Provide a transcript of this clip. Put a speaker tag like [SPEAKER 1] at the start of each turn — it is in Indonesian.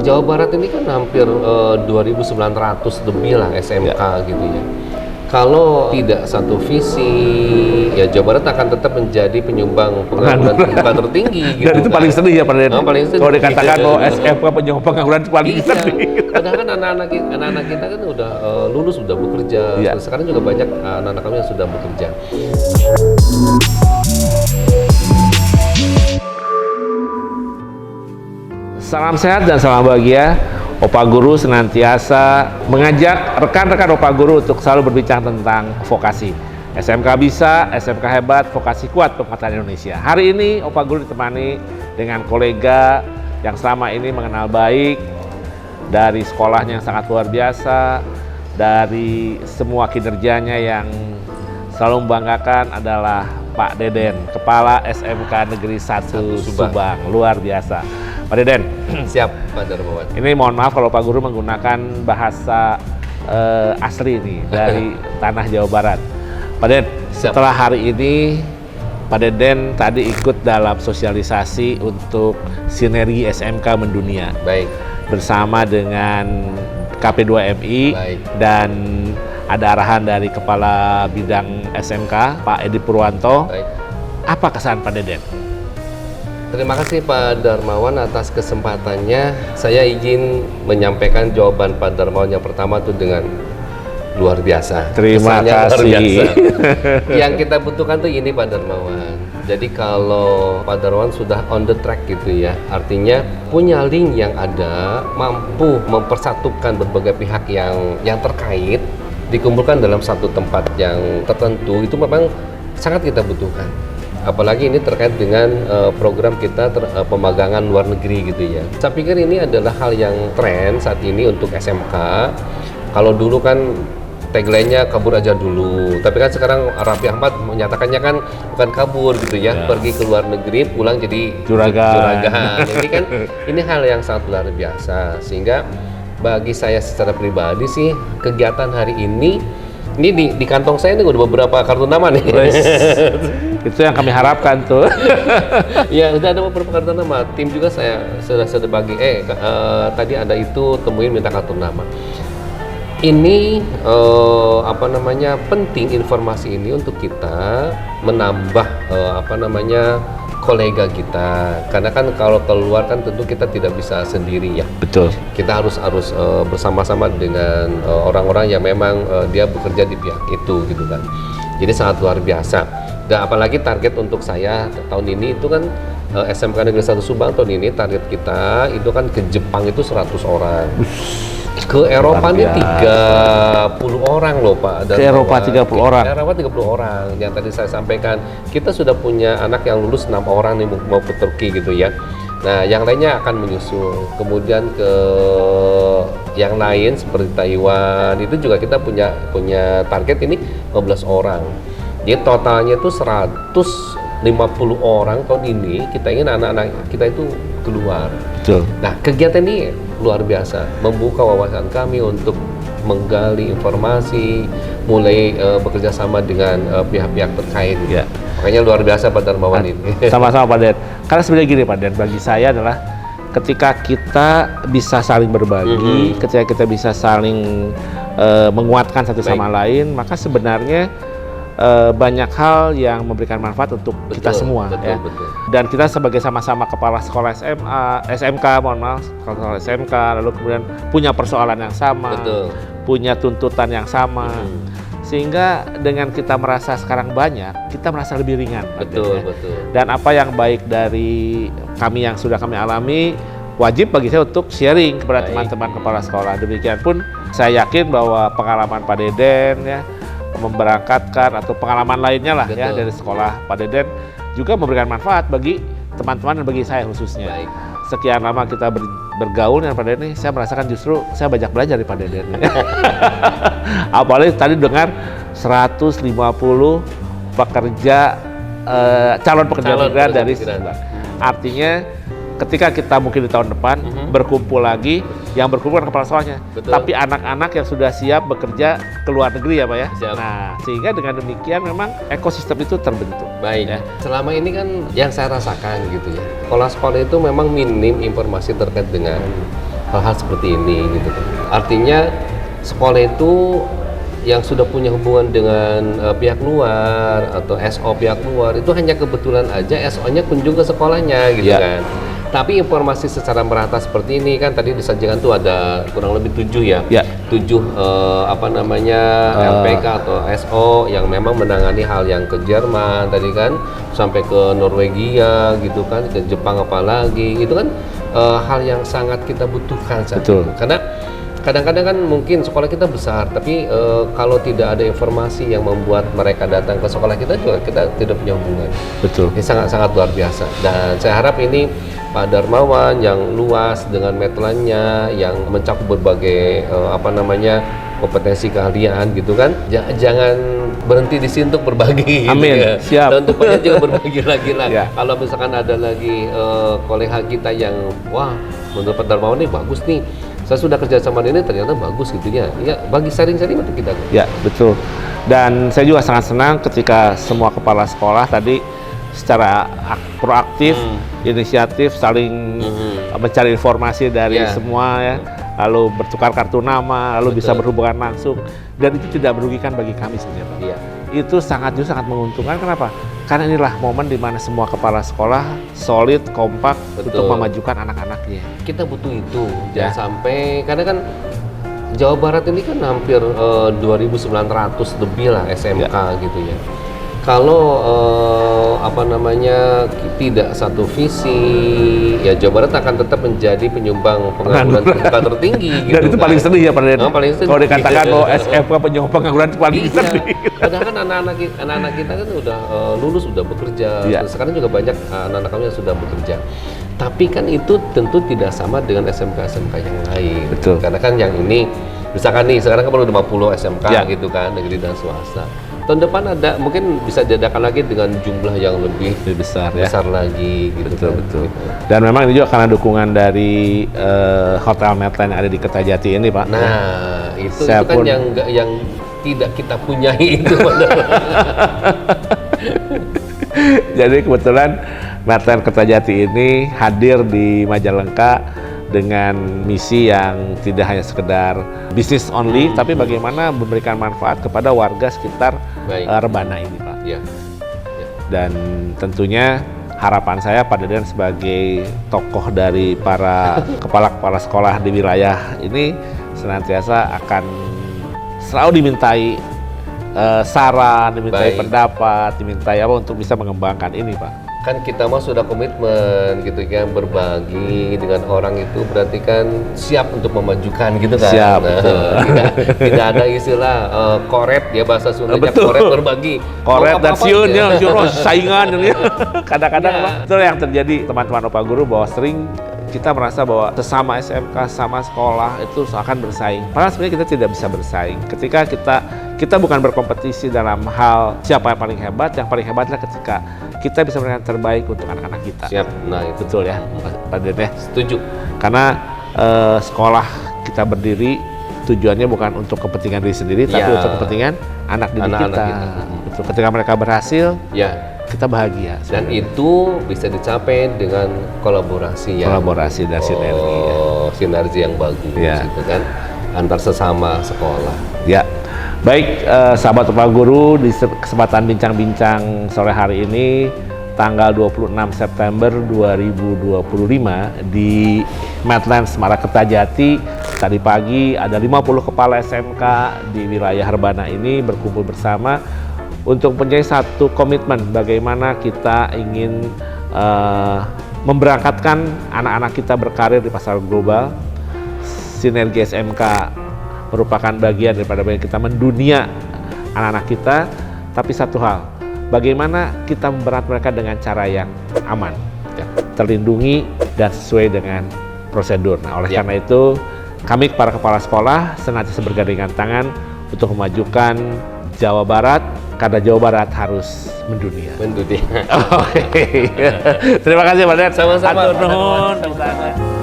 [SPEAKER 1] Jawa Barat ini kan hampir 2.900 lebih lah SMK gitu ya. Kalau tidak satu visi, ya Jawa Barat akan tetap menjadi penyumbang pengangguran terbuka tertinggi. Gitu,
[SPEAKER 2] Dan itu paling sedih ya Pak Den.
[SPEAKER 1] Paling sedih.
[SPEAKER 2] Kalau dikatakan bahwa SMK penyumbang pengangguran itu paling sedih.
[SPEAKER 1] Padahal kan anak-anak kita kan udah lulus, sudah bekerja. Sekarang juga banyak anak-anak kami yang sudah bekerja.
[SPEAKER 2] Salam sehat dan salam bahagia. Opa Guru senantiasa mengajak rekan-rekan Opa Guru untuk selalu berbincang tentang vokasi. SMK bisa, SMK hebat, vokasi kuat pemerintahan Indonesia. Hari ini Opa Guru ditemani dengan kolega yang selama ini mengenal baik, dari sekolahnya yang sangat luar biasa, dari semua kinerjanya yang selalu membanggakan adalah Pak Deden, Kepala SMK Negeri 1 Subang. Luar biasa. Pak Deden.
[SPEAKER 1] Siap, Pak Darmawan.
[SPEAKER 2] Ini mohon maaf kalau Pak Guru menggunakan bahasa asli nih dari tanah Jawa Barat. Pak Deden, setelah hari ini Pak Deden tadi ikut dalam sosialisasi untuk sinergi SMK mendunia.
[SPEAKER 1] Baik.
[SPEAKER 2] Bersama dengan KP2MI.
[SPEAKER 1] Baik.
[SPEAKER 2] Dan ada arahan dari Kepala Bidang SMK, Pak Edi Purwanto.
[SPEAKER 1] Baik.
[SPEAKER 2] Apa kesan Pak Deden?
[SPEAKER 1] Terima kasih Pak Darmawan atas kesempatannya. Saya izin menyampaikan jawaban Pak Darmawan yang pertama itu dengan luar biasa.
[SPEAKER 2] Terima kasih.
[SPEAKER 1] Luar biasa. Yang kita butuhkan tuh ini Pak Darmawan. Jadi kalau Pak Darmawan sudah on the track gitu ya, artinya punya link yang ada, mampu mempersatukan berbagai pihak yang terkait, dikumpulkan dalam satu tempat yang tertentu, itu memang sangat kita butuhkan. Apalagi ini terkait dengan program kita pemagangan luar negeri gitu ya. Saya pikir ini adalah hal yang tren saat ini untuk SMK. Kalau dulu kan tagline-nya kabur aja dulu, tapi kan sekarang Raffi Ahmad menyatakannya kan bukan kabur gitu ya, pergi ke luar negeri pulang jadi juragan. Ini kan ini hal yang sangat luar biasa, sehingga bagi saya secara pribadi sih kegiatan hari ini di kantong saya ini udah beberapa kartu nama nih.
[SPEAKER 2] Itu yang kami harapkan tuh.
[SPEAKER 1] Ya, udah ada beberapa kartu nama. Tim juga saya sudah bagi. Tadi ada itu, temuin minta kartu nama. Ini penting informasi ini untuk kita menambah kolega kita. Karena kan kalau keluar kan tentu kita tidak bisa sendiri ya.
[SPEAKER 2] Betul.
[SPEAKER 1] Kita harus bersama-sama dengan orang-orang yang memang dia bekerja di pihak itu gitu kan. Jadi sangat luar biasa. Dan apalagi target untuk saya tahun ini itu kan SMK Negeri 1 Subang tahun ini target kita itu kan ke Jepang itu 100 orang. Ke Eropa ini 30 orang loh Pak.
[SPEAKER 2] Ke Eropa 30 orang.
[SPEAKER 1] Ke Eropa 30 orang. Yang tadi saya sampaikan, kita sudah punya anak yang lulus 6 orang nih mau ke Turki gitu ya. Nah, yang lainnya akan menyusul. Kemudian ke yang lain seperti Taiwan itu juga kita punya target ini 15 orang. Jadi totalnya itu 150 orang tahun ini. Kita ingin anak-anak kita itu keluar.
[SPEAKER 2] Betul. Nah,
[SPEAKER 1] kegiatan ini luar biasa, membuka wawasan kami untuk menggali informasi, mulai bekerja sama dengan pihak-pihak terkait. Ya. Makanya luar biasa Pak Darmawan ini.
[SPEAKER 2] Sama-sama Pak Den. Karena sebenarnya gini Pak Den, bagi saya adalah ketika kita bisa saling berbagi, ketika kita bisa saling menguatkan satu sama lain, maka sebenarnya banyak hal yang memberikan manfaat untuk kita semua. Betul. Dan kita sebagai sama-sama kepala sekolah SMK, kepala SMK, lalu kemudian punya persoalan yang sama, punya tuntutan yang sama, sehingga dengan kita merasa sekarang banyak, kita merasa lebih ringan. Betul. Dan apa yang baik dari kami yang sudah kami alami, wajib bagi saya untuk sharing kepada teman-teman kepala sekolah. Demikian pun saya yakin bahwa pengalaman Pak Deden ya, memberangkatkan atau pengalaman lainnya lah ya dari sekolah Pak Deden juga memberikan manfaat bagi teman-teman dan bagi saya khususnya. Sekian lama kita bergaul dengan Pak Deden, saya merasakan justru saya banyak belajar dari Pak Deden. Apalagi tadi dengar 150 pekerja calon pekerja migran dari Subang. Artinya ketika kita mungkin di tahun depan berkumpul lagi, yang berkumpul kan kepala sekolahnya, tapi anak-anak yang sudah siap bekerja ke luar negeri ya Pak ya. Siap. Nah, sehingga dengan demikian memang ekosistem itu terbentuk.
[SPEAKER 1] Baik. Ya. Selama ini kan yang saya rasakan gitu ya, sekolah-sekolah itu memang minim informasi terkait dengan hal-hal seperti ini gitu. Artinya sekolah itu yang sudah punya hubungan dengan pihak luar atau SO pihak luar itu hanya kebetulan aja SO-nya kunjung ke sekolahnya gitu kan. Tapi informasi secara merata seperti ini kan tadi disajikan tuh ada kurang lebih 7 ya. 7 LPK atau SO yang memang menangani hal yang ke Jerman tadi kan, sampai ke Norwegia gitu kan, ke Jepang apalagi. Itu kan hal yang sangat kita butuhkan saat itu. Karena kadang-kadang kan mungkin sekolah kita besar, tapi kalau tidak ada informasi yang membuat mereka datang ke sekolah kita juga kita tidak punya hubungan.
[SPEAKER 2] Betul.
[SPEAKER 1] Ini sangat-sangat luar biasa. Dan saya harap ini Pak Darmawan yang luas dengan metlannya, yang mencakup berbagai kompetensi keahlian gitu kan, jangan berhenti di sini untuk berbagi.
[SPEAKER 2] Amin.
[SPEAKER 1] Gitu ya.
[SPEAKER 2] Siap.
[SPEAKER 1] Dan untuk juga berbagi lagi lah.
[SPEAKER 2] Kalau
[SPEAKER 1] misalkan ada lagi kolega kita yang wah menurut Pak Darmawan ini bagus nih, saya sudah kerja sama ini ternyata bagus gitu ya. Ya, bagi sharing-sharing untuk kita.
[SPEAKER 2] Ya, betul. Dan saya juga sangat senang ketika semua kepala sekolah tadi secara proaktif, inisiatif, saling mencari informasi dari semua ya. Lalu bertukar kartu nama, lalu bisa berhubungan langsung, dan itu tidak merugikan bagi kami sebenarnya, Pak. Itu sangat menguntungkan. Kenapa? Karena inilah momen di mana semua kepala sekolah solid, kompak untuk memajukan anak-anaknya.
[SPEAKER 1] Kita butuh itu. Jangan sampai, karena kan Jawa Barat ini kan hampir 2.900 lebih lah SMK gitu ya. Kalau tidak satu visi, ya Jawa Barat akan tetap menjadi penyumbang pengangguran terbuka tertinggi gitu.
[SPEAKER 2] Dan itu paling sedih ya Pak Den. Kalau dikatakan bahwa SMK penyumbang pengangguran itu paling sedih.
[SPEAKER 1] Padahal kan anak-anak kita kan udah lulus, udah bekerja. Sekarang juga banyak anak-anak kami yang sudah bekerja. Tapi kan itu tentu tidak sama dengan SMK-SMK yang lain.
[SPEAKER 2] Betul.
[SPEAKER 1] Karena kan yang ini, misalkan nih, sekarang kan baru 50 SMK gitu kan, negeri dan swasta. Tahun depan ada, mungkin bisa diadakan lagi dengan jumlah yang lebih besar lagi gitu.
[SPEAKER 2] Betul. Dan memang ini juga karena dukungan dari Hotel Medline yang ada di Kertajati ini, Pak.
[SPEAKER 1] Nah, itu kan yang tidak kita punyai itu.
[SPEAKER 2] Jadi kebetulan Medline Kertajati ini hadir di Majalengka dengan misi yang tidak hanya sekedar bisnis only, tapi bagaimana memberikan manfaat kepada warga sekitar Rebana ini, Pak. Dan tentunya harapan saya Pak Deden sebagai tokoh dari para kepala-kepala sekolah di wilayah ini senantiasa akan selalu dimintai saran, dimintai pendapat, dimintai untuk bisa mengembangkan ini, Pak.
[SPEAKER 1] Kan kita mah sudah komitmen gitu kan, berbagi dengan orang itu berarti kan siap untuk memajukan gitu kan.
[SPEAKER 2] Siap.
[SPEAKER 1] Tidak ada istilah koret ya, bahasa Sundanya koret berbagi.
[SPEAKER 2] Koret dan siun ya, saingan ya. Kadang-kadang itu yang terjadi teman-teman Opa Guru, bahwa sering kita merasa bahwa sesama SMK, sama sekolah itu akan bersaing. Padahal sebenarnya kita tidak bisa bersaing. Ketika kita bukan berkompetisi dalam hal siapa yang paling hebat. Yang paling hebat adalah ketika kita bisa memberikan terbaik untuk anak-anak kita.
[SPEAKER 1] Siap. Nah, itu
[SPEAKER 2] betul ya, Pak Den ya.
[SPEAKER 1] Setuju.
[SPEAKER 2] Karena sekolah kita berdiri tujuannya bukan untuk kepentingan diri sendiri, tapi untuk kepentingan anak didik kita. Betul. Ketika mereka berhasil, kita bahagia.
[SPEAKER 1] Dan itu bisa dicapai dengan kolaborasi
[SPEAKER 2] dan sinergi.
[SPEAKER 1] Sinergi yang bagus gitu kan, antar sesama sekolah.
[SPEAKER 2] Ya. Baik, sahabat Opa Guru, di kesempatan bincang-bincang sore hari ini tanggal 26 September 2025 di Medline Semarang Kertajati, tadi pagi ada 50 kepala SMK di wilayah Rebana ini berkumpul bersama untuk mempunyai satu komitmen bagaimana kita ingin memberangkatkan anak-anak kita berkarir di pasar global. Sinergi SMK merupakan bagian daripada kita mendunia anak-anak kita, tapi satu hal, bagaimana kita memberat mereka dengan cara yang aman, terlindungi dan sesuai dengan prosedur. Nah, oleh karena itu, kami para kepala sekolah senantiasa bergandengan tangan untuk memajukan Jawa Barat, karena Jawa Barat harus mendunia.
[SPEAKER 1] Mendunia.
[SPEAKER 2] Oke. Terima kasih Pak Den.
[SPEAKER 1] Sama-sama.
[SPEAKER 2] Atur nuhun.